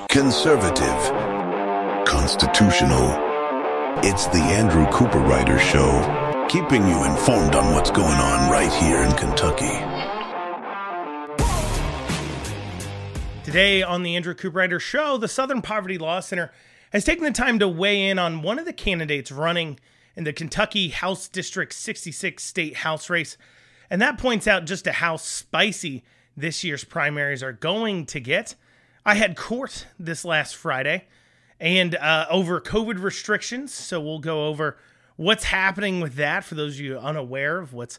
conservative, constitutional. It's the Andrew Cooperrider Show, keeping you informed on what's going on right here in Kentucky. Today on the Andrew Cooperrider Show, the Southern Poverty Law Center has taken the time to weigh in on one of the candidates running in the Kentucky House District 66 State House race. And that points out just how spicy this year's primaries are going to get. I had court this last Friday and over COVID restrictions. So we'll go over what's happening with that for those of you unaware of what's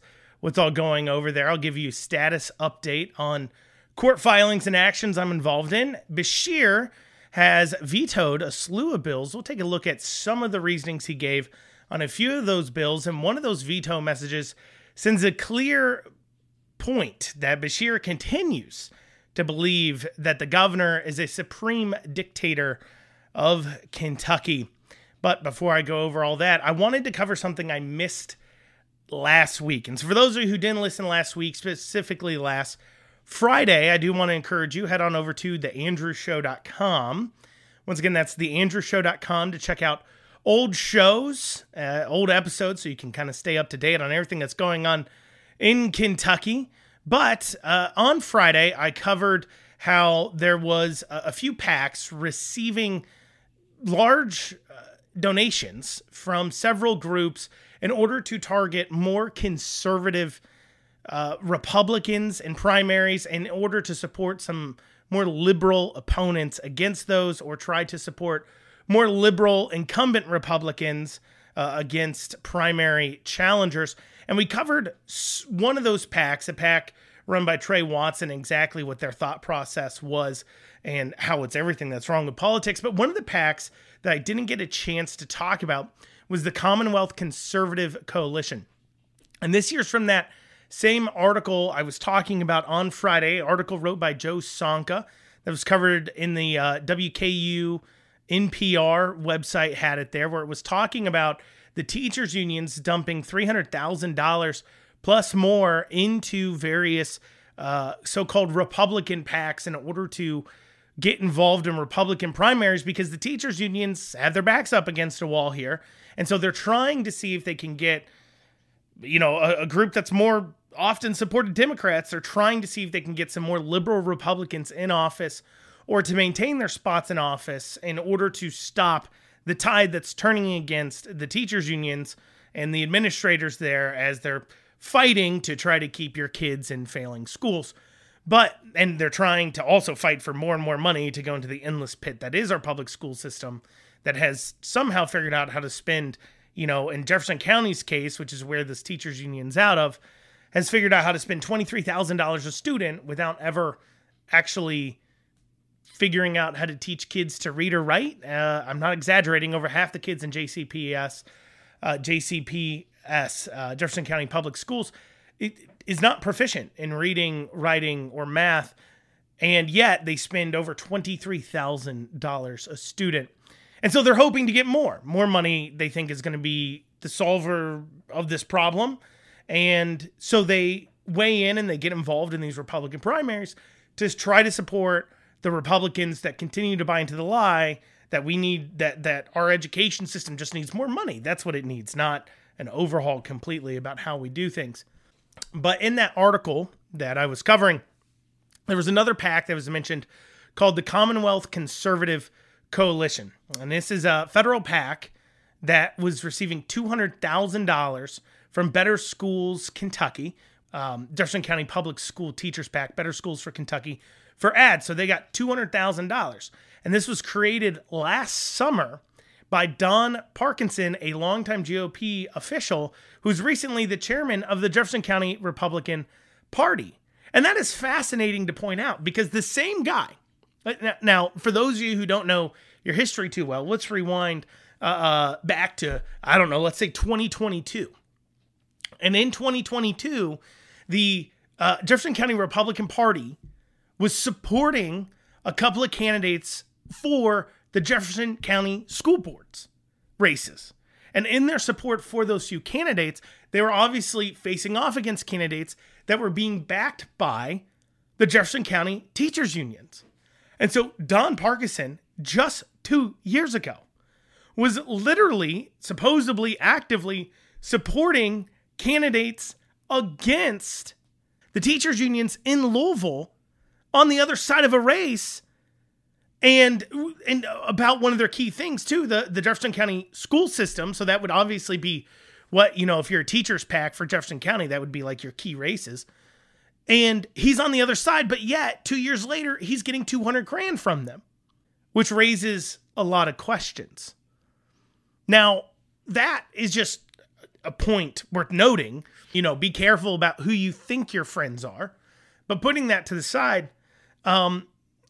all going over there. I'll give you a status update on court filings and actions I'm involved in. Beshear has vetoed a slew of bills. We'll take a look at some of the reasonings he gave on a few of those bills, and one of those veto messages sends a clear point that Beshear continues to believe that the governor is a supreme dictator of Kentucky. But before I go over all that, I wanted to cover something I missed last week. And so for those of you who didn't listen last week, specifically last Friday, I do want to encourage you, head on over to theandrewshow.com. Once again, that's theandrewshow.com to check out old shows, old episodes, so you can kind of stay up to date on everything that's going on in Kentucky. But on Friday, I covered how there was a few PACs receiving large donations from several groups in order to target more conservative Republicans in primaries in order to support some more liberal opponents against those, or try to support more liberal incumbent Republicans against primary challengers. And we covered one of those PACs, a PAC run by Trey Watson, exactly what their thought process was and how it's everything that's wrong with politics. But one of the PACs that I didn't get a chance to talk about was the Commonwealth Conservative Coalition. And this year's from that same article I was talking about on Friday, article wrote by Joe Sonka that was covered in the WKU NPR website, had it there, where it was talking about the teachers unions dumping $300,000 plus more into various so-called Republican PACs in order to get involved in Republican primaries, because the teachers unions have their backs up against a wall here. And so they're trying to see if they can get, a group that's more often supported Democrats. They're trying to see if they can get some more liberal Republicans in office, or to maintain their spots in office in order to stop the tide that's turning against the teachers unions and the administrators there as they're fighting to try to keep your kids in failing schools. And they're trying to also fight for more and more money to go into the endless pit that is our public school system, that has somehow figured out how to spend, in Jefferson County's case, which is where this teachers union's out of, has figured out how to spend $23,000 a student without ever actually figuring out how to teach kids to read or write. I'm not exaggerating. Over half the kids in JCPS, Jefferson County Public Schools, is not proficient in reading, writing, or math, and yet they spend over $23,000 a student. And so they're hoping to get more money. They think is going to be the solver of this problem. And so they weigh in and they get involved in these Republican primaries to try to support the Republicans that continue to buy into the lie that we need, that our education system just needs more money. That's what it needs, not an overhaul completely about how we do things. But in that article that I was covering, there was another PAC that was mentioned called the Commonwealth Conservative Coalition. And this is a federal PAC that was receiving $200,000 from Better Schools Kentucky, Jefferson County Public School Teachers PAC, Better Schools for Kentucky, for ads. So they got $200,000. And this was created last summer by Don Parkinson, a longtime GOP official who's recently the chairman of the Jefferson County Republican Party. And that is fascinating to point out, because the same guy, now for those of you who don't know your history too well, let's rewind back to, let's say 2022. And in 2022, the Jefferson County Republican Party was supporting a couple of candidates for the Jefferson County School Boards races. And in their support for those few candidates, they were obviously facing off against candidates that were being backed by the Jefferson County teachers unions. And so Don Parkinson, just 2 years ago, was literally, supposedly, actively supporting candidates against the teachers' unions in Louisville on the other side of a race. And about one of their key things, too, the Jefferson County school system. So that would obviously be what, if you're a teacher's pack for Jefferson County, that would be like your key races. And he's on the other side, but yet 2 years later, he's getting $200,000 from them, which raises a lot of questions. Now, that is just a point worth noting. Be careful about who you think your friends are. But putting that to the side, and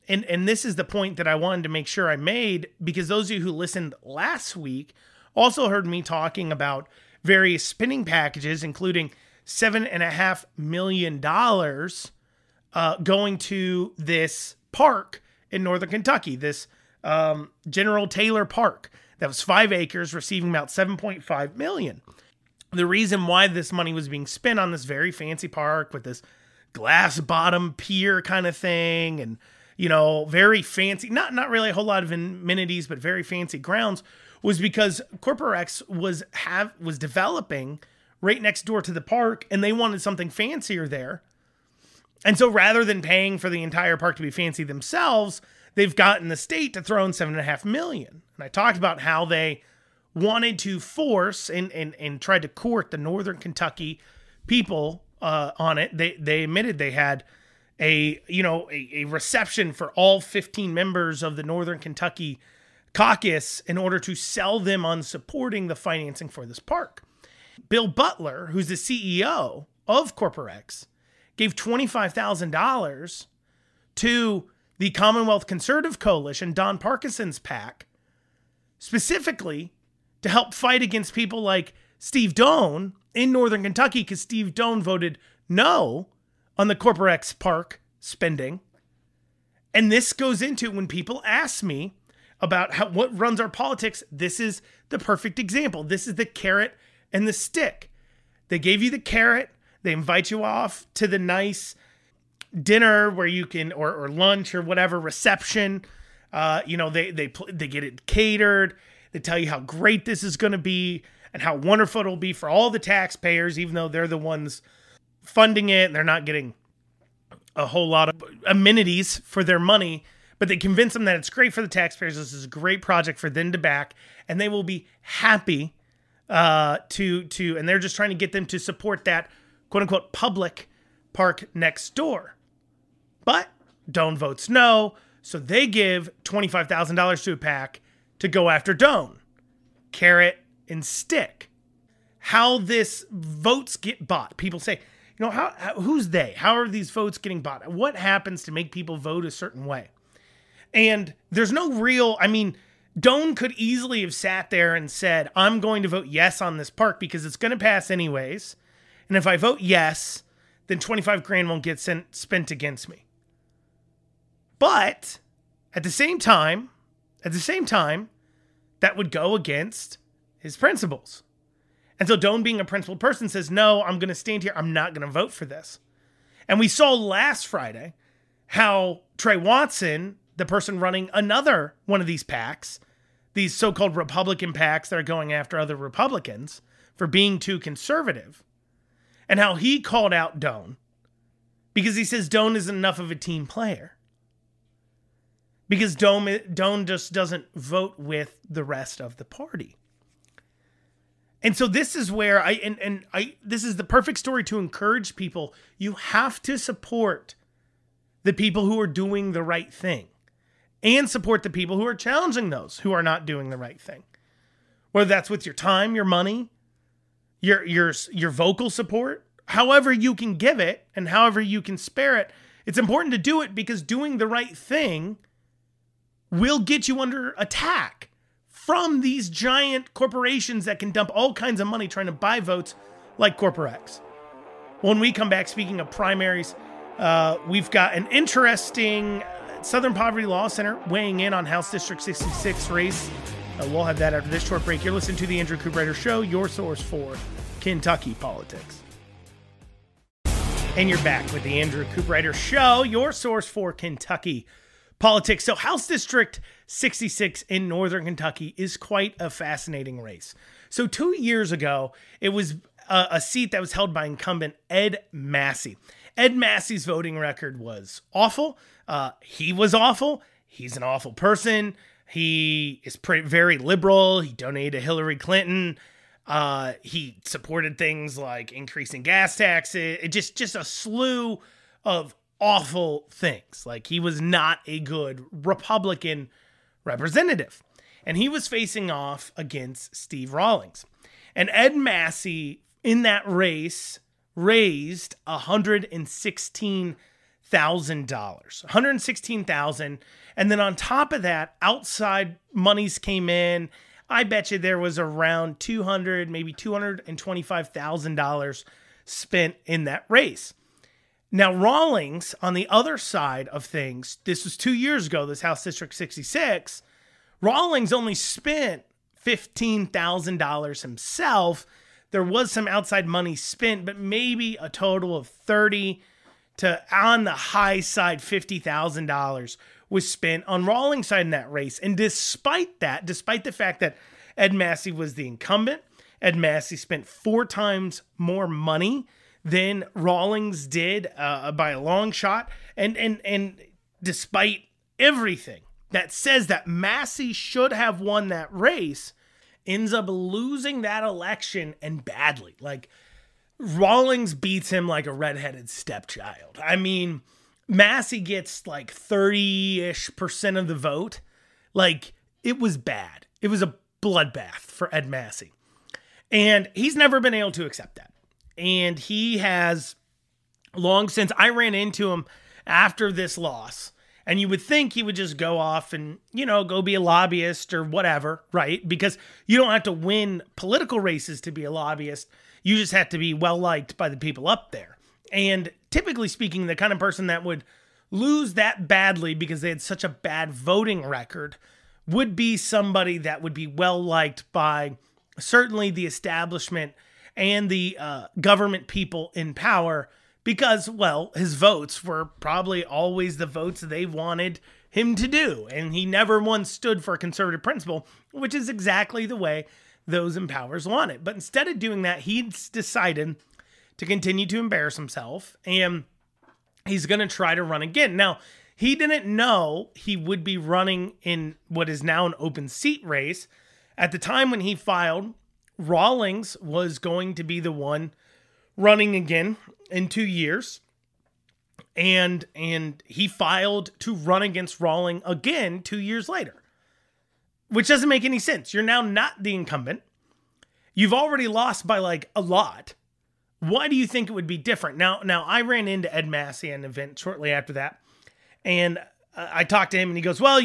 this is the point that I wanted to make sure I made, because those of you who listened last week also heard me talking about various spending packages, including $7.5 million going to this park in northern Kentucky, this General Taylor Park that was 5 acres, receiving about $7.5 million. The reason why this money was being spent on this very fancy park with this glass bottom pier kind of thing, and very fancy, not really a whole lot of amenities, but very fancy grounds, was because Cooperrider was developing right next door to the park, and they wanted something fancier there. And so rather than paying for the entire park to be fancy themselves, they've gotten the state to throw in $7.5 million. And I talked about how they wanted to force and tried to court the northern Kentucky people on it. They admitted they had a reception for all 15 members of the northern Kentucky caucus in order to sell them on supporting the financing for this park. Bill Butler, who's the CEO of Cooperrider, gave $25,000 to the Commonwealth Conservative Coalition, Don Parkinson's PAC, specifically to help fight against people like Steve Doan in northern Kentucky, because Steve Doan voted no on the Cooperrider Park spending. And this goes into, when people ask me about what runs our politics, this is the perfect example. This is the carrot and the stick. They gave you the carrot. They invite you off to the nice dinner where you can, or lunch or whatever, reception. They get it catered. They tell you how great this is going to be and how wonderful it'll be for all the taxpayers, even though they're the ones funding it and they're not getting a whole lot of amenities for their money. But they convince them that it's great for the taxpayers. This is a great project for them to back, and they will be happy and they're just trying to get them to support that quote unquote public park next door. But Doan votes no, so they give $25,000 to a PAC to go after Doan. Carrot and stick. How this votes get bought. People say, who's they? How are these votes getting bought? What happens to make people vote a certain way? And there's no real, Doan could easily have sat there and said, I'm going to vote yes on this park because it's going to pass anyways. And if I vote yes, then $25,000 won't get spent against me. But at the same time, that would go against his principles. And so Doan, being a principled person, says, no, I'm going to stand here. I'm not going to vote for this. And we saw last Friday how Trey Watson, the person running another one of these PACs, these so-called Republican PACs that are going after other Republicans for being too conservative, and how he called out Doan because he says Doan isn't enough of a team player. Because Doan just doesn't vote with the rest of the party. And so this is where this is the perfect story to encourage people. You have to support the people who are doing the right thing and support the people who are challenging those who are not doing the right thing. Whether that's with your time, your money, your vocal support, however you can give it and however you can spare it. It's important to do it because doing the right thing will get you under attack from these giant corporations that can dump all kinds of money trying to buy votes like Cooperrider. When we come back, speaking of primaries, we've got an interesting Southern Poverty Law Center weighing in on House District 66 race. We'll have that after this short break. You're listening to the Andrew Cooperrider Show, your source for Kentucky politics. And you're back with the Andrew Cooperrider Show, your source for Kentucky politics. So House District 66 in Northern Kentucky is quite a fascinating race. So 2 years ago, it was a seat that was held by incumbent Ed Massey. Ed Massey's voting record was awful. He was awful. He's an awful person. He is very liberal. He donated to Hillary Clinton. He supported things like increasing gas taxes. Just a slew of awful things. Like, he was not a good Republican representative. And he was facing off against Steve Rawlings. And Ed Massey, in that race, raised $116,000. $116,000. And then on top of that, outside monies came in. I bet you there was around $200,000, maybe $225,000 spent in that race. Now, Rawlings, on the other side of things, this was 2 years ago, this House District 66, Rawlings only spent $15,000 himself. There was some outside money spent, but maybe a total of $30,000 to, on the high side, $50,000 was spent on Rawlings' side in that race. And despite that, despite the fact that Ed Massey was the incumbent, Ed Massey spent 4 times more money than Rawlings did by a long shot. And despite everything that says that Massey should have won that race, ends up losing that election, and badly. Like, Rawlings beats him like a redheaded stepchild. I mean, Massey gets like 30-ish% of the vote. Like, it was bad. It was a bloodbath for Ed Massey. And he's never been able to accept that. And he has long since, I ran into him after this loss, and you would think he would just go off and, go be a lobbyist or whatever, right? Because you don't have to win political races to be a lobbyist. You just have to be well-liked by the people up there. And typically speaking, the kind of person that would lose that badly because they had such a bad voting record would be somebody that would be well-liked by certainly the establishment and the government people in power, because, well, his votes were probably always the votes they wanted him to do. And he never once stood for a conservative principle, which is exactly the way those in powers want it. But instead of doing that, he's decided to continue to embarrass himself, and he's going to try to run again. Now, he didn't know he would be running in what is now an open seat race. At the time when he filed, Rawlings was going to be the one running again in 2 years. And he filed to run against Rawlings again 2 years later, which doesn't make any sense. You're now not the incumbent. You've already lost by like a lot. Why do you think it would be different? Now I ran into Ed Massey at an event shortly after that, and I talked to him, and he goes, well,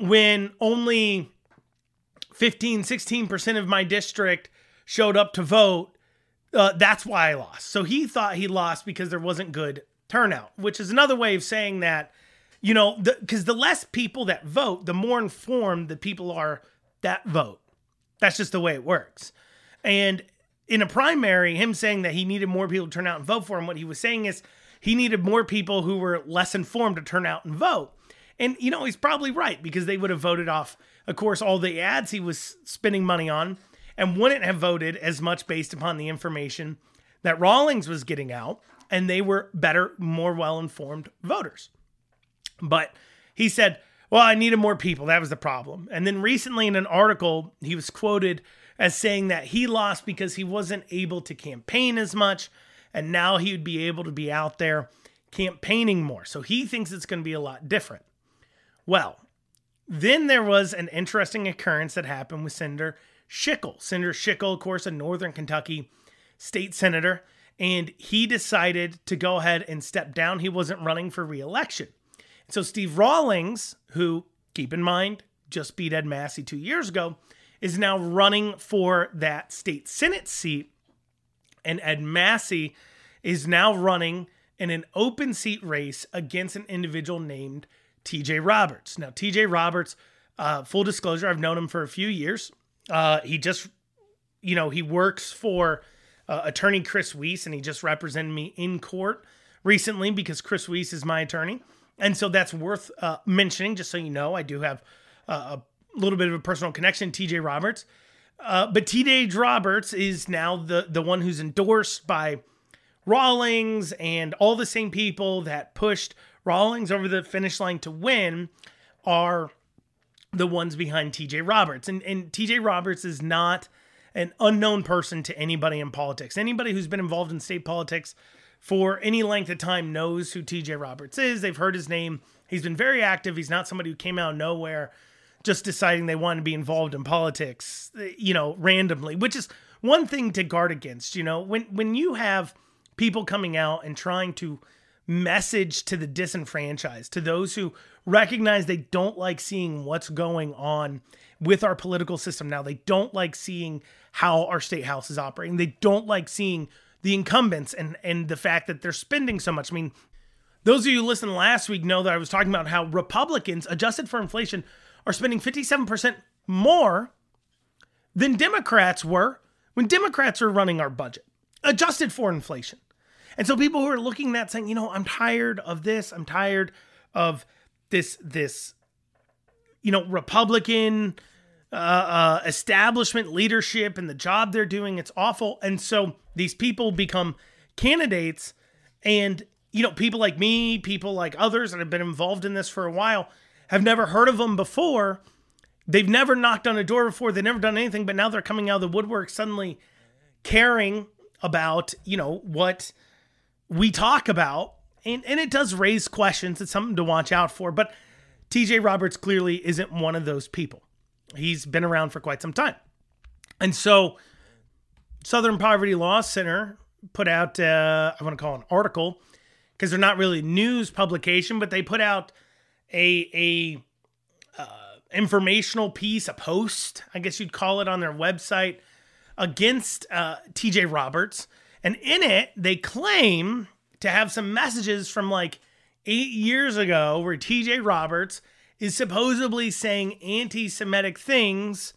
when only 16% of my district showed up to vote, that's why I lost. So he thought he lost because there wasn't good turnout, which is another way of saying that, because the less people that vote, the more informed the people are that vote. That's just the way it works. And in a primary, him saying that he needed more people to turn out and vote for him, what he was saying is he needed more people who were less informed to turn out and vote. And, he's probably right, because they would have voted off, of course, all the ads he was spending money on, and wouldn't have voted as much based upon the information that Rawlings was getting out, and they were better, more well-informed voters. But he said, well, I needed more people. That was the problem. And then recently in an article, he was quoted as saying that he lost because he wasn't able to campaign as much, and now he would be able to be out there campaigning more. So he thinks it's going to be a lot different. Well, then there was an interesting occurrence that happened with Senator Schickel. Senator Schickel, of course, a Northern Kentucky state senator, and he decided to go ahead and step down. He wasn't running for re-election. So Steve Rawlings, who, keep in mind, just beat Ed Massey 2 years ago, is now running for that state Senate seat. And Ed Massey is now running in an open seat race against an individual named TJ Roberts. Now, TJ Roberts, full disclosure, I've known him for a few years. He just, he works for attorney Chris Weiss, and he just represented me in court recently because Chris Weiss is my attorney. And so that's worth mentioning, just so you know. I do have a little bit of a personal connection, TJ Roberts. But TJ Roberts is now the one who's endorsed by Rawlings, and all the same people that pushed Rawlings over the finish line to win are the ones behind TJ Roberts. And TJ Roberts is not an unknown person to anybody in politics. Anybody who's been involved in state politics for any length of time knows who TJ Roberts is. They've heard his name. He's been very active. He's not somebody who came out of nowhere just deciding they want to be involved in politics, randomly, which is one thing to guard against. When you have people coming out and trying to message to the disenfranchised, to those who recognize they don't like seeing what's going on with our political system now. They don't like seeing how our state house is operating. They don't like seeing the incumbents and the fact that they're spending so much. I mean, those of you who listened last week know that I was talking about how Republicans, adjusted for inflation, are spending 57% more than Democrats were when Democrats were running our budget, adjusted for inflation. And so people who are looking at that saying, I'm tired of this. I'm tired of this Republican establishment leadership and the job they're doing. It's awful. And so these people become candidates, and, people like me, people like others that have been involved in this for a while have never heard of them before. They've never knocked on a door before. They've never done anything, but now they're coming out of the woodwork suddenly caring about, what we talk about, and it does raise questions. It's something to watch out for, but TJ Roberts clearly isn't one of those people. He's been around for quite some time. And so Southern Poverty Law Center put out, I want to call it an article, because they're not really news publication, but they put out a informational piece, a post, I guess you'd call it, on their website against TJ Roberts. And in it, they claim to have some messages from like 8 years ago where TJ Roberts is supposedly saying anti-Semitic things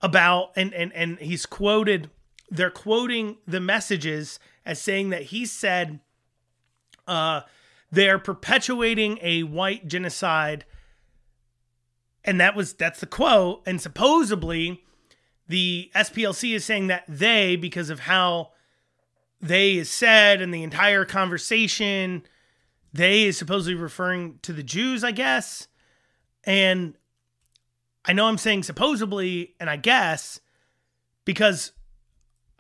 about, and he's quoted, they're quoting the messages as saying that he said they're perpetuating a white genocide. And that's the quote. And supposedly the SPLC is saying that they, because of how they is said in the entire conversation, they is supposedly referring to the Jews, I guess. And I know I'm saying supposedly, and I guess, because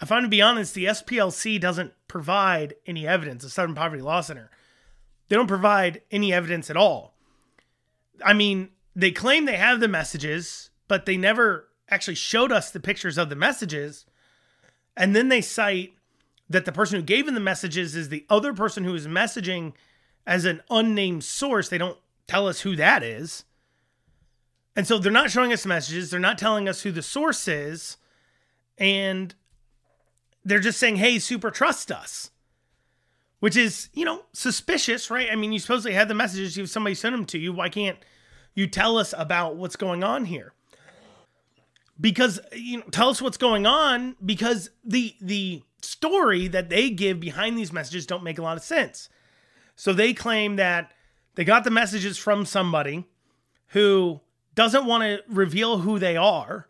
if I'm to be honest, the SPLC doesn't provide any evidence. The Southern Poverty Law Center, they don't provide any evidence at all. I mean, they claim they have the messages, but they never actually showed us the pictures of the messages. And then they cite that the person who gave them the messages is the other person who is messaging as an unnamed source. They don't tell us who that is. And so they're not showing us the messages. They're not telling us who the source is. And they're just saying, hey, super trust us. Which is, suspicious, right? I mean, you supposedly had the messages. If somebody sent them to you, why can't you tell us about what's going on here? Because, tell us what's going on, because the story that they give behind these messages don't make a lot of sense. So they claim that they got the messages from somebody who doesn't want to reveal who they are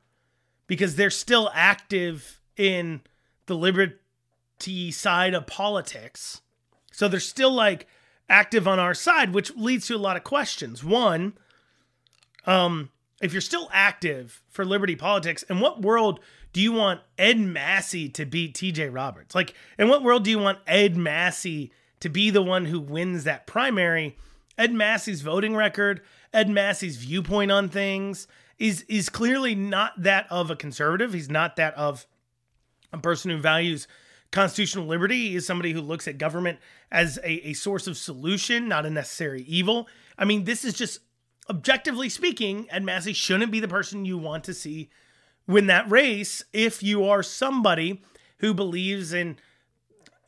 because they're still active in the liberty side of politics. So they're still like active on our side, which leads to a lot of questions. One, if you're still active for liberty politics, in what world do you want Ed Massey to beat TJ Roberts? Like, in what world do you want Ed Massey to be the one who wins that primary? Ed Massey's voting record, Ed Massey's viewpoint on things is clearly not that of a conservative. He's not that of a person who values constitutional liberty. He is somebody who looks at government as a source of solution, not a necessary evil. I mean, this is just, objectively speaking, Ed Massey shouldn't be the person you want to see win that race if you are somebody who believes in,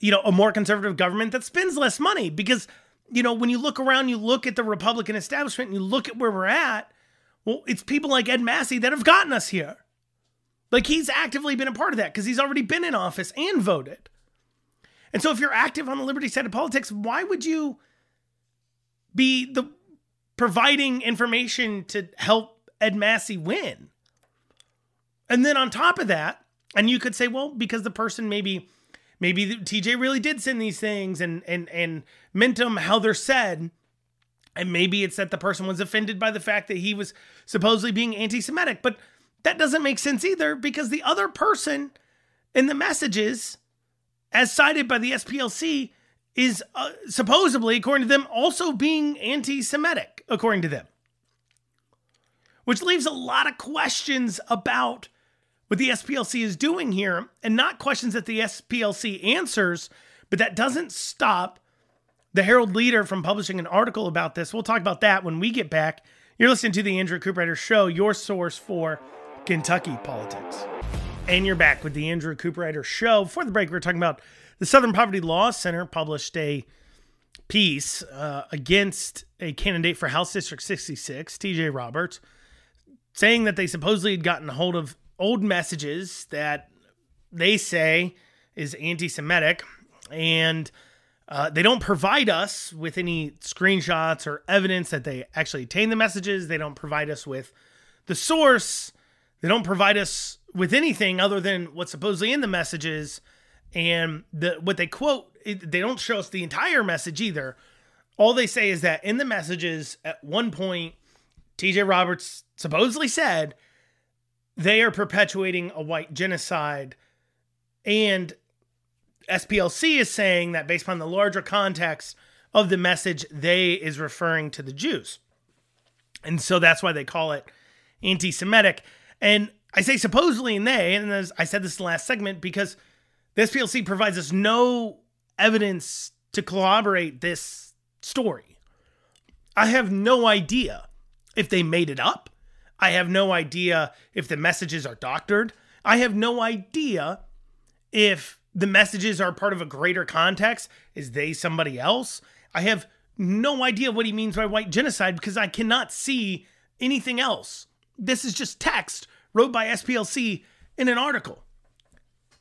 a more conservative government that spends less money. Because, when you look around, you look at the Republican establishment and you look at where we're at, well, it's people like Ed Massey that have gotten us here. Like, he's actively been a part of that because he's already been in office and voted. And so if you're active on the liberty side of politics, why would you be the providing information to help Ed Massey win. And then on top of that, and you could say, well, because the person maybe TJ really did send these things and meant them how they're said. And maybe it's that the person was offended by the fact that he was supposedly being anti-Semitic. But that doesn't make sense either, because the other person in the messages, as cited by the SPLC, is supposedly, according to them, also being anti-Semitic, according to them. Which leaves a lot of questions about what the SPLC is doing here, and not questions that the SPLC answers, but that doesn't stop the Herald-Leader from publishing an article about this. We'll talk about that when we get back. You're listening to the Andrew Cooperrider Show, your source for Kentucky politics. And you're back with the Andrew Cooperrider Show. Before the break, we were talking about the Southern Poverty Law Center published a piece against a candidate for House District 66, TJ Roberts, saying that they supposedly had gotten a hold of old messages that they say is anti-Semitic, and they don't provide us with any screenshots or evidence that they actually obtained the messages. They don't provide us with the source. They don't provide us with anything other than what's supposedly in the messages. And what they quote, they don't show us the entire message either. All they say is that in the messages, at one point, TJ Roberts supposedly said they are perpetuating a white genocide. And SPLC is saying that based upon the larger context of the message, they is referring to the Jews. And so that's why they call it anti-Semitic. And I say supposedly and they, and as I said this in the last segment, because the SPLC provides us no evidence to corroborate this story. I have no idea if they made it up. I have no idea if the messages are doctored. I have no idea if the messages are part of a greater context. Is they somebody else? I have no idea what he means by white genocide, because I cannot see anything else. This is just text wrote by SPLC in an article.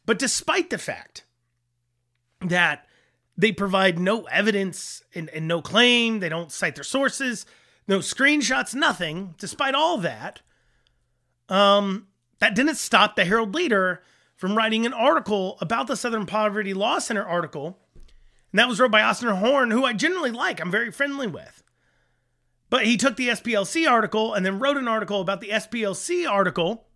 But despite the fact that they provide no evidence and no claim, they don't cite their sources, no screenshots, nothing, despite all that, that didn't stop the Herald-Leader from writing an article about the Southern Poverty Law Center article. And that was wrote by Austin Horn, who I generally like. I'm very friendly with. But he took the SPLC article and then wrote an article about the SPLC article.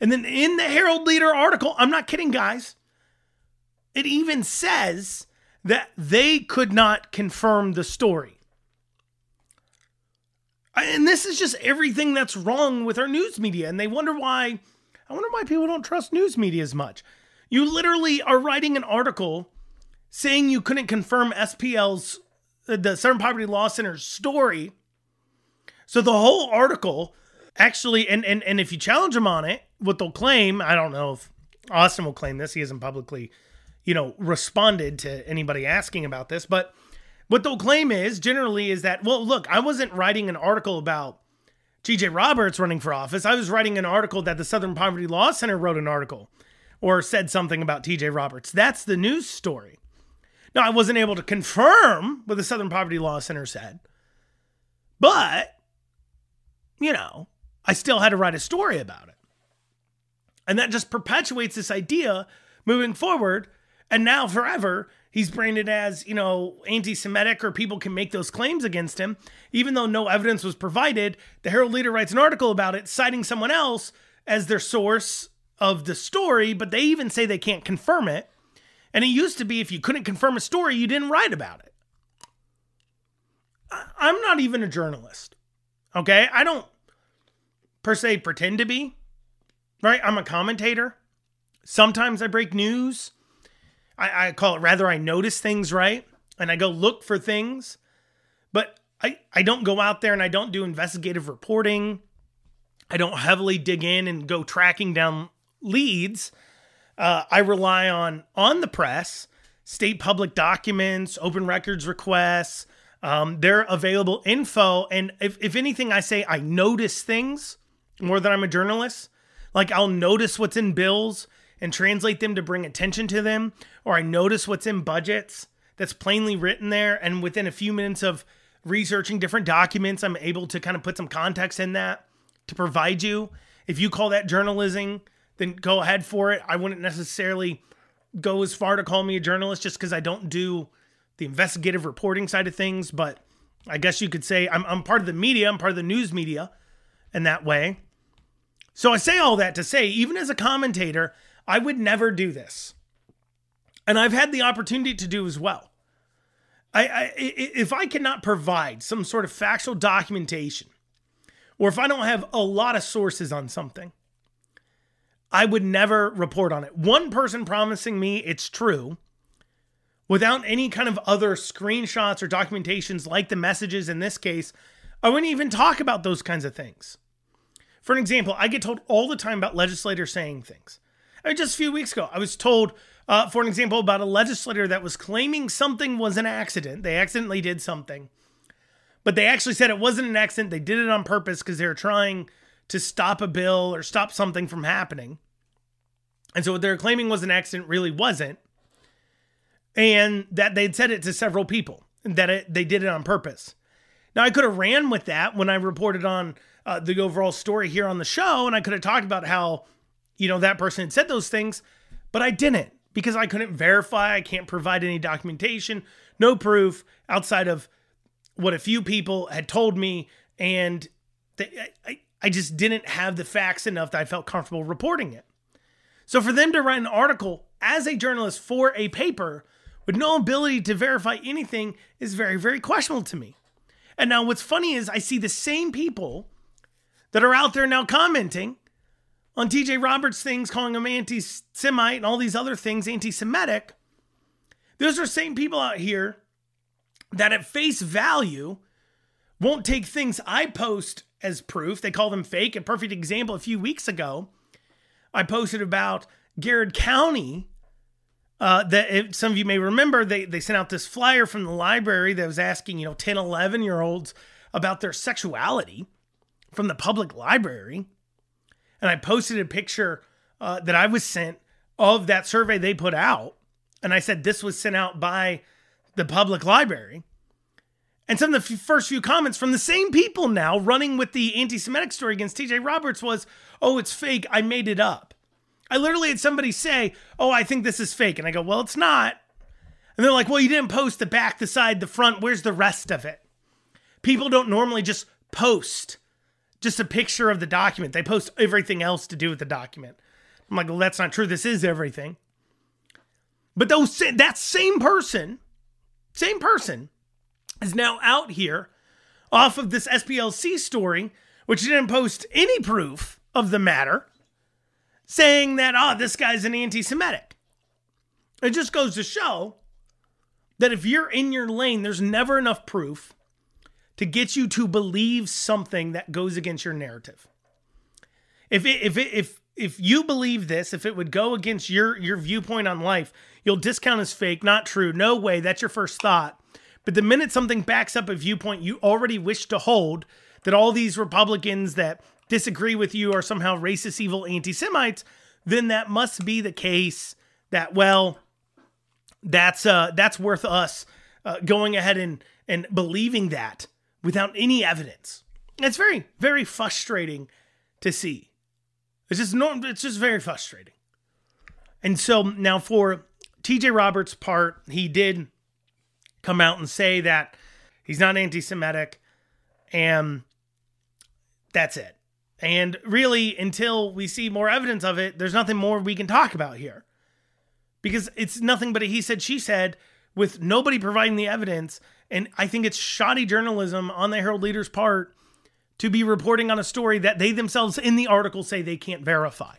And then in the Herald-Leader article, I'm not kidding, guys, it even says that they could not confirm the story. And this is just everything that's wrong with our news media. And I wonder why people don't trust news media as much. You literally are writing an article saying you couldn't confirm SPL's, the Southern Poverty Law Center's story. So the whole article actually, and if you challenge them on it, what they'll claim, I don't know if Austin will claim this. He hasn't publicly, responded to anybody asking about this, but what they'll claim is that, well, look, I wasn't writing an article about TJ Roberts running for office. I was writing an article that the Southern Poverty Law Center wrote an article or said something about TJ Roberts. That's the news story. Now, I wasn't able to confirm what the Southern Poverty Law Center said, but, I still had to write a story about it. And that just perpetuates this idea moving forward. And now forever, he's branded as, anti-Semitic, or people can make those claims against him. Even though no evidence was provided, the Herald-Leader writes an article about it, citing someone else as their source of the story, but they even say they can't confirm it. And it used to be if you couldn't confirm a story, you didn't write about it. I'm not even a journalist, okay? I don't per se pretend to be, right? I'm a commentator. Sometimes I break news. I call it, rather, I notice things, right? And I go look for things. But I don't go out there and I don't do investigative reporting. I don't heavily dig in and go tracking down leads. I rely on the press, state public documents, open records requests, their available info. And if anything, I say I notice things more than I'm a journalist. Like, I'll notice what's in bills and translate them to bring attention to them. Or I notice what's in budgets that's plainly written there. And within a few minutes of researching different documents. I'm able to kind of put some context in that to provide you. If you call that journalism, then go ahead for it. I wouldn't necessarily go as far to call me a journalist just because I don't do the investigative reporting side of things. But I guess you could say I'm part of the media. I'm part of the news media in that way. So I say all that to say, even as a commentator, I would never do this. And I've had the opportunity to do as well. If I cannot provide some sort of factual documentation, or if I don't have a lot of sources on something, I would never report on it. One person promising me it's true without any kind of other screenshots or documentations like the messages in this case, I wouldn't even talk about those kinds of things. For an example, I get told all the time about legislators saying things. Just a few weeks ago, I was told, for an example, about a legislator that was claiming something was an accident. They accidentally did something, but they actually said it wasn't an accident. They did it on purpose because they were trying to stop a bill or stop something from happening. And so what they're claiming was an accident really wasn't. And that they'd said it to several people, that they did it on purpose. Now, I could have ran with that when I reported on the overall story here on the show, and I could have talked about how, that person had said those things, but I didn't because I couldn't verify. I can't provide any documentation, no proof outside of what a few people had told me, and I just didn't have the facts enough that I felt comfortable reporting it. So for them to write an article as a journalist for a paper with no ability to verify anything is very, very questionable to me. And now what's funny is I see the same people that are out there now commenting on TJ Roberts things, calling him anti-Semite and all these other things, anti-Semitic. Those are the same people out here that at face value won't take things I post as proof. They call them fake. A perfect example, a few weeks ago, I posted about Garrett County. That some of you may remember, they sent out this flyer from the library that was asking, 10, 11-year-olds about their sexuality from the public library. And I posted a picture that I was sent of that survey they put out. And I said, this was sent out by the public library. And some of the first few comments from the same people now running with the anti-Semitic story against TJ Roberts was, oh, it's fake. I made it up. I literally had somebody say, oh, I think this is fake. And I go, well, it's not. And they're like, well, you didn't post the back, the side, the front. Where's the rest of it? People don't normally just post just a picture of the document. They post everything else to do with the document. I'm like, well, that's not true. This is everything. But that same person is now out here off of this SPLC story, which didn't post any proof of the matter, saying that, this guy's an anti-Semitic. It just goes to show that if you're in your lane, there's never enough proof to get you to believe something that goes against your narrative. If you believe this, if it would go against your viewpoint on life, you'll discount as fake, not true, no way, that's your first thought. But the minute something backs up a viewpoint you already wish to hold, that all these Republicans that disagree with you are somehow racist, evil anti-Semites, then that must be the case that, well, that's worth us going ahead and believing that without any evidence. It's very, very frustrating to see. It's just very frustrating. And so now for TJ Roberts' part, he did come out and say that he's not anti-Semitic, and that's it. And really, until we see more evidence of it, there's nothing more we can talk about here. Because it's nothing but a he said, she said, with nobody providing the evidence. And I think it's shoddy journalism on the Herald-Leader's part to be reporting on a story that they themselves in the article say they can't verify.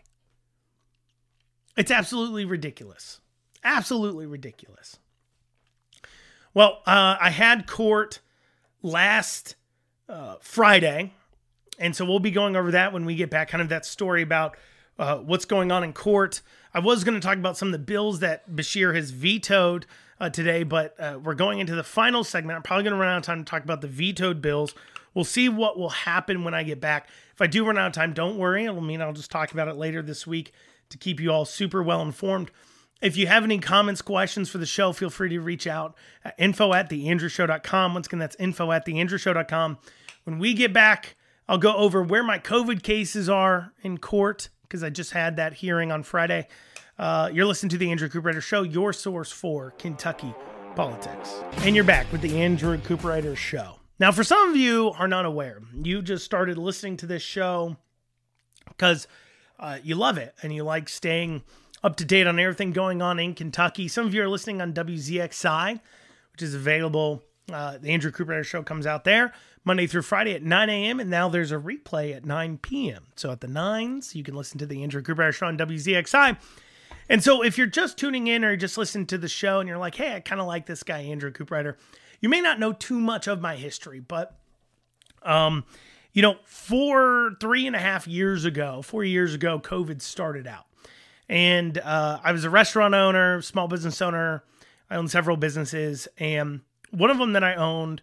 It's absolutely ridiculous. Absolutely ridiculous. Well, I had court last Friday, and so we'll be going over that when we get back, kind of that story about what's going on in court. I was going to talk about some of the bills that Beshear has vetoed today, but we're going into the final segment. I'm probably going to run out of time to talk about the vetoed bills. We'll see what will happen when I get back. If I do run out of time, don't worry. I'll just talk about it later this week to keep you all super well informed. If you have any comments, questions for the show, feel free to reach out at info@theandrewshow.com. Once again, that's info@theandrewshow.com. When we get back, I'll go over where my COVID cases are in court, because I just had that hearing on Friday. You're listening to the Andrew Cooperrider Show, your source for Kentucky politics. And you're back with the Andrew Cooperrider Show. Now, for some of you are not aware, you just started listening to this show because you love it and you like staying up to date on everything going on in Kentucky. Some of you are listening on WZXI, which is available. The Andrew Cooperrider Show comes out there Monday through Friday at 9 a.m. And now there's a replay at 9 p.m. So at the 9s, you can listen to the Andrew Cooperrider Show on WZXI. And so if you're just tuning in or just listening to the show and you're like, hey, I kind of like this guy, Andrew Cooperrider, you may not know too much of my history, but, 4.5 years ago, 4 years ago, COVID started out. And I was a restaurant owner, small business owner. I owned several businesses. And one of them that I owned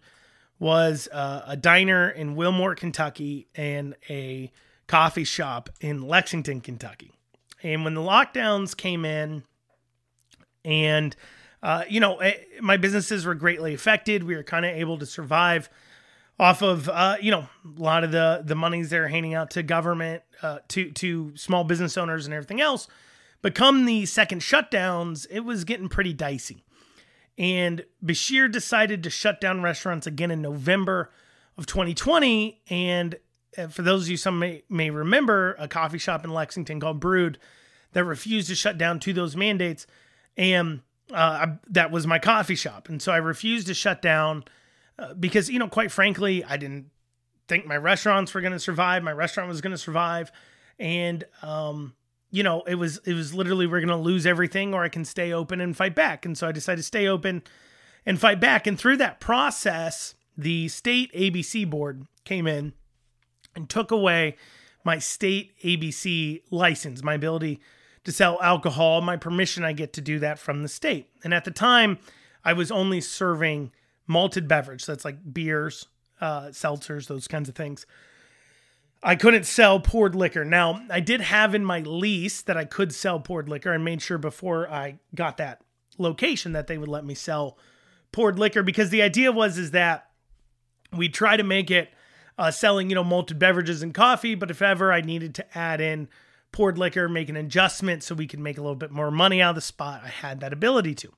was a diner in Wilmore, Kentucky, and a coffee shop in Lexington, Kentucky. And when the lockdowns came in and, my businesses were greatly affected, we were kind of able to survive off of, a lot of the monies they're handing out to government, to small business owners and everything else. But come the second shutdowns, it was getting pretty dicey. And Beshear decided to shut down restaurants again in November of 2020. And for those of you, some may remember, a coffee shop in Lexington called Brood that refused to shut down to those mandates. And that was my coffee shop. And so I refused to shut down because, quite frankly, I didn't think my restaurants were going to survive. My restaurant was going to survive. And, it was literally, we're going to lose everything or I can stay open and fight back. And so I decided to stay open and fight back. And through that process, the state ABC board came in and took away my state ABC license, my ability to sell alcohol, my permission I get to do that from the state. And at the time, I was only serving malted beverage. So that's like beers, seltzers, those kinds of things. I couldn't sell poured liquor. Now, I did have in my lease that I could sell poured liquor. I made sure before I got that location that they would let me sell poured liquor, because the idea is that we'd try to make it selling, malted beverages and coffee. But if ever I needed to add in poured liquor, make an adjustment so we could make a little bit more money out of the spot, I had that ability to.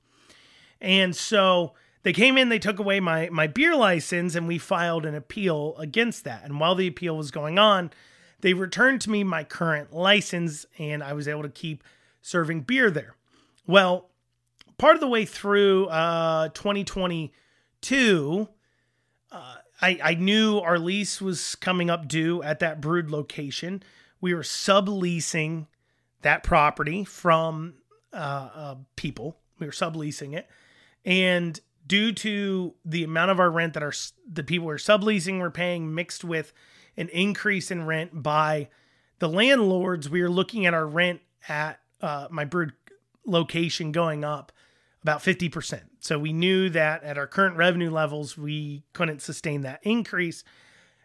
And so they came in, they took away my beer license, and we filed an appeal against that. And while the appeal was going on, they returned to me my current license, and I was able to keep serving beer there. Well, part of the way through 2022, I knew our lease was coming up due at that Brood location. We were subleasing that property from people. We were subleasing it. And due to the amount of our rent that the people we're subleasing were paying, mixed with an increase in rent by the landlords, we were looking at our rent at my Brood location going up about 50%. So we knew that at our current revenue levels, we couldn't sustain that increase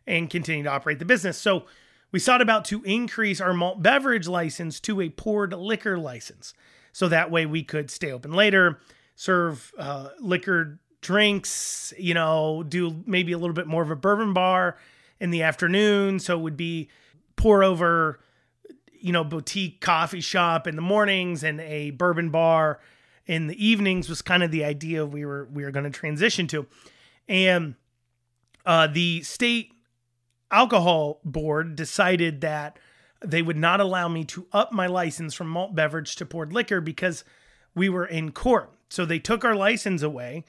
and continue to operate the business. So we sought about to increase our malt beverage license to a poured liquor license. So that way we could stay open later, serve liquor drinks, do maybe a little bit more of a bourbon bar in the afternoon. So it would be pour over, boutique coffee shop in the mornings and a bourbon bar in the evenings was kind of the idea we were going to transition to. And the state alcohol board decided that they would not allow me to up my license from malt beverage to poured liquor because we were in court. So they took our license away.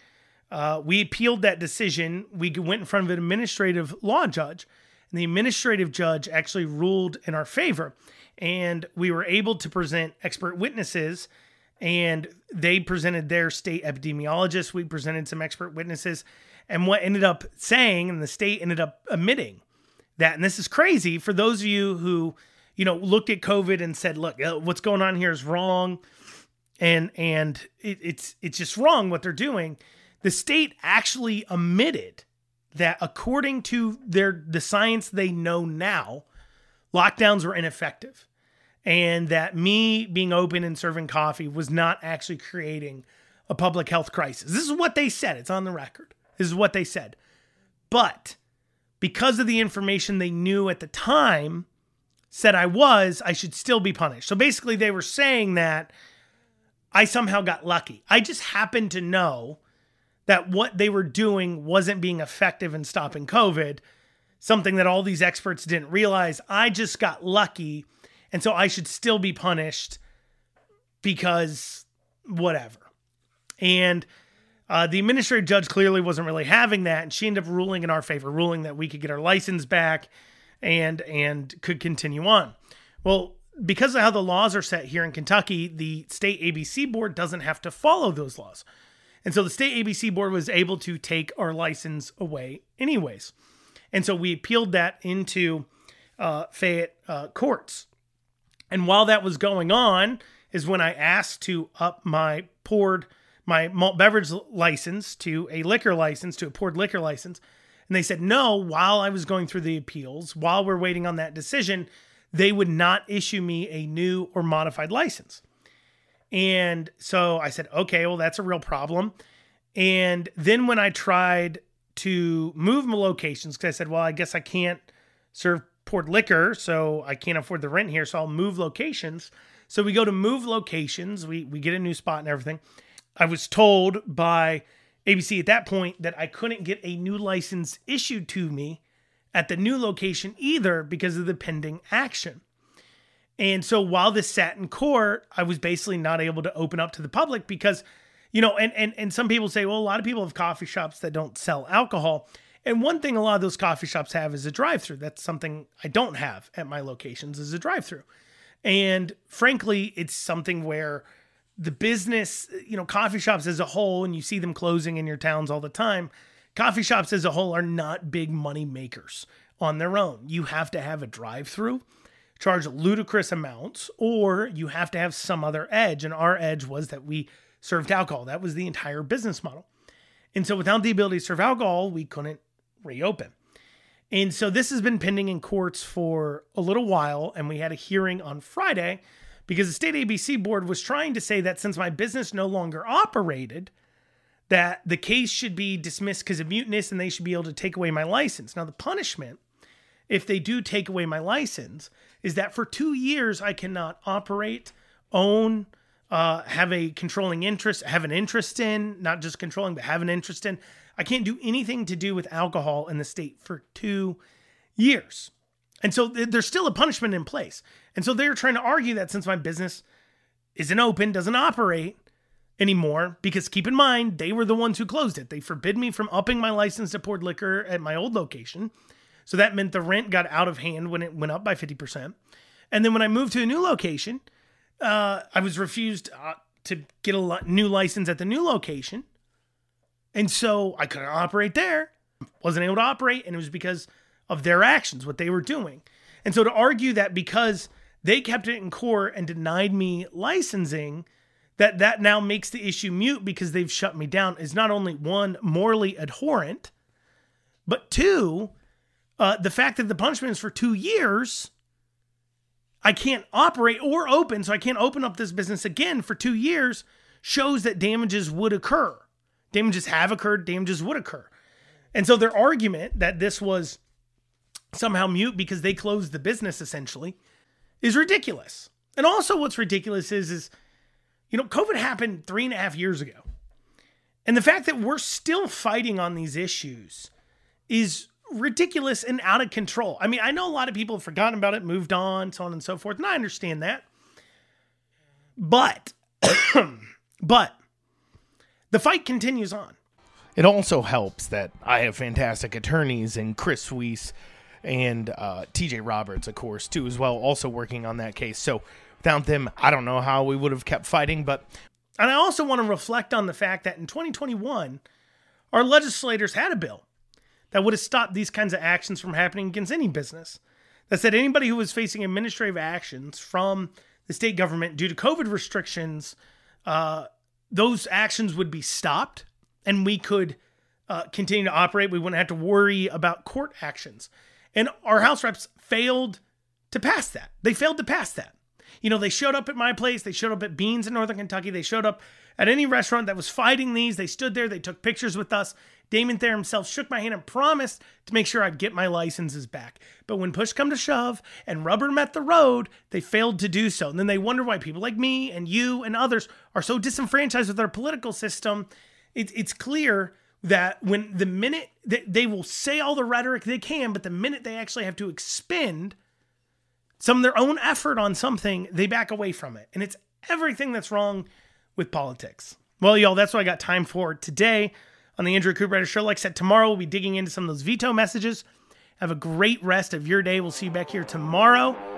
We appealed that decision. We went in front of an administrative law judge, and the administrative judge actually ruled in our favor. And we were able to present expert witnesses, and they presented their state epidemiologists. We presented some expert witnesses. And what ended up saying, and the state ended up admitting that, and this is crazy for those of you who, looked at COVID and said, look, what's going on here is wrong. And it's just wrong what they're doing. The state actually admitted that according to the science they know now, lockdowns were ineffective. and that me being open and serving coffee was not actually creating a public health crisis. This is what they said. It's on the record. This is what they said. But because of the information they knew at the time said I should still be punished. So basically they were saying that I somehow got lucky. I just happened to know that what they were doing wasn't being effective in stopping COVID, something that all these experts didn't realize. I just got lucky, and so I should still be punished because whatever. And the administrative judge clearly wasn't really having that, and she ended up ruling in our favor, ruling that we could get our license back and could continue on. Well, because of how the laws are set here in Kentucky, the state ABC board doesn't have to follow those laws. And so the state ABC board was able to take our license away anyways. And so we appealed that into Fayette courts. And while that was going on is when I asked to up my malt beverage license to a liquor license, to a poured liquor license. And they said, no, while I was going through the appeals, while we're waiting on that decision, they would not issue me a new or modified license. And so I said, okay, well, that's a real problem. And then when I tried to move my locations, because I said, well, I guess I can't serve poured liquor, so I can't afford the rent here, so I'll move locations. So we go to move locations. We get a new spot and everything. I was told by ABC at that point that I couldn't get a new license issued to me at the new location either because of the pending action. And so while this sat in court, I was basically not able to open up to the public because, you know, and some people say, well, a lot of people have coffee shops that don't sell alcohol. And one thing a lot of those coffee shops have is a drive-through. That's something I don't have at my locations, is a drive-through. And frankly, it's something where the business, you know, coffee shops as a whole, and you see them closing in your towns all the time, coffee shops as a whole are not big money makers on their own. You have to have a drive-through, charge ludicrous amounts, or you have to have some other edge. And our edge was that we served alcohol. That was the entire business model. And so without the ability to serve alcohol, we couldn't reopen. And so this has been pending in courts for a little while. And we had a hearing on Friday because the state ABC board was trying to say that since my business no longer operated, that the case should be dismissed because of mutinous and they should be able to take away my license. Now, the punishment, if they do take away my license, is that for 2 years, I cannot operate, own, have a controlling interest, have an interest in, not just controlling, but have an interest in. I can't do anything to do with alcohol in the state for 2 years. And so there's still a punishment in place. And so they're trying to argue that since my business isn't open, doesn't operate anymore, because keep in mind, they were the ones who closed it. They forbid me from upping my license to poured liquor at my old location. So that meant the rent got out of hand when it went up by 50%. And then when I moved to a new location, I was refused to get a new license at the new location. And so I couldn't operate there, wasn't able to operate. And it was because of their actions, what they were doing. And so to argue that because they kept it in court and denied me licensing, that now makes the issue moot because they've shut me down is not only, one, morally abhorrent, but two, the fact that the punishment is for 2 years, I can't operate or open, so I can't open up this business again for 2 years, shows that damages would occur. Damages have occurred, damages would occur. And so their argument that this was somehow mute because they closed the business essentially is ridiculous. And also what's ridiculous is, you know, COVID happened 3.5 years ago. And the fact that we're still fighting on these issues is ridiculous and out of control. I mean, I know a lot of people have forgotten about it, moved on, so on and so forth. And I understand that. But the fight continues on. It also helps that I have fantastic attorneys in Chris Weiss and TJ Roberts, of course, too, as well, also working on that case. So without them, I don't know how we would have kept fighting. And I also want to reflect on the fact that in 2021, our legislators had a bill that would have stopped these kinds of actions from happening against any business. That said anybody who was facing administrative actions from the state government due to COVID restrictions, those actions would be stopped and we could continue to operate. We wouldn't have to worry about court actions. And our House reps failed to pass that. They failed to pass that. You know, they showed up at my place. They showed up at Beans in Northern Kentucky. They showed up at any restaurant that was fighting these. They stood there. They took pictures with us. Damon Thayer himself shook my hand and promised to make sure I'd get my licenses back. But when push come to shove and rubber met the road, they failed to do so. And then they wonder why people like me and you and others are so disenfranchised with our political system. It's clear that when the minute they will say all the rhetoric they can, but the minute they actually have to expend some of their own effort on something, they back away from it. And it's everything that's wrong with politics. Well, y'all, that's what I got time for today on the Andrew Cooperrider Show. Like I said, tomorrow we'll be digging into some of those veto messages. Have a great rest of your day. We'll see you back here tomorrow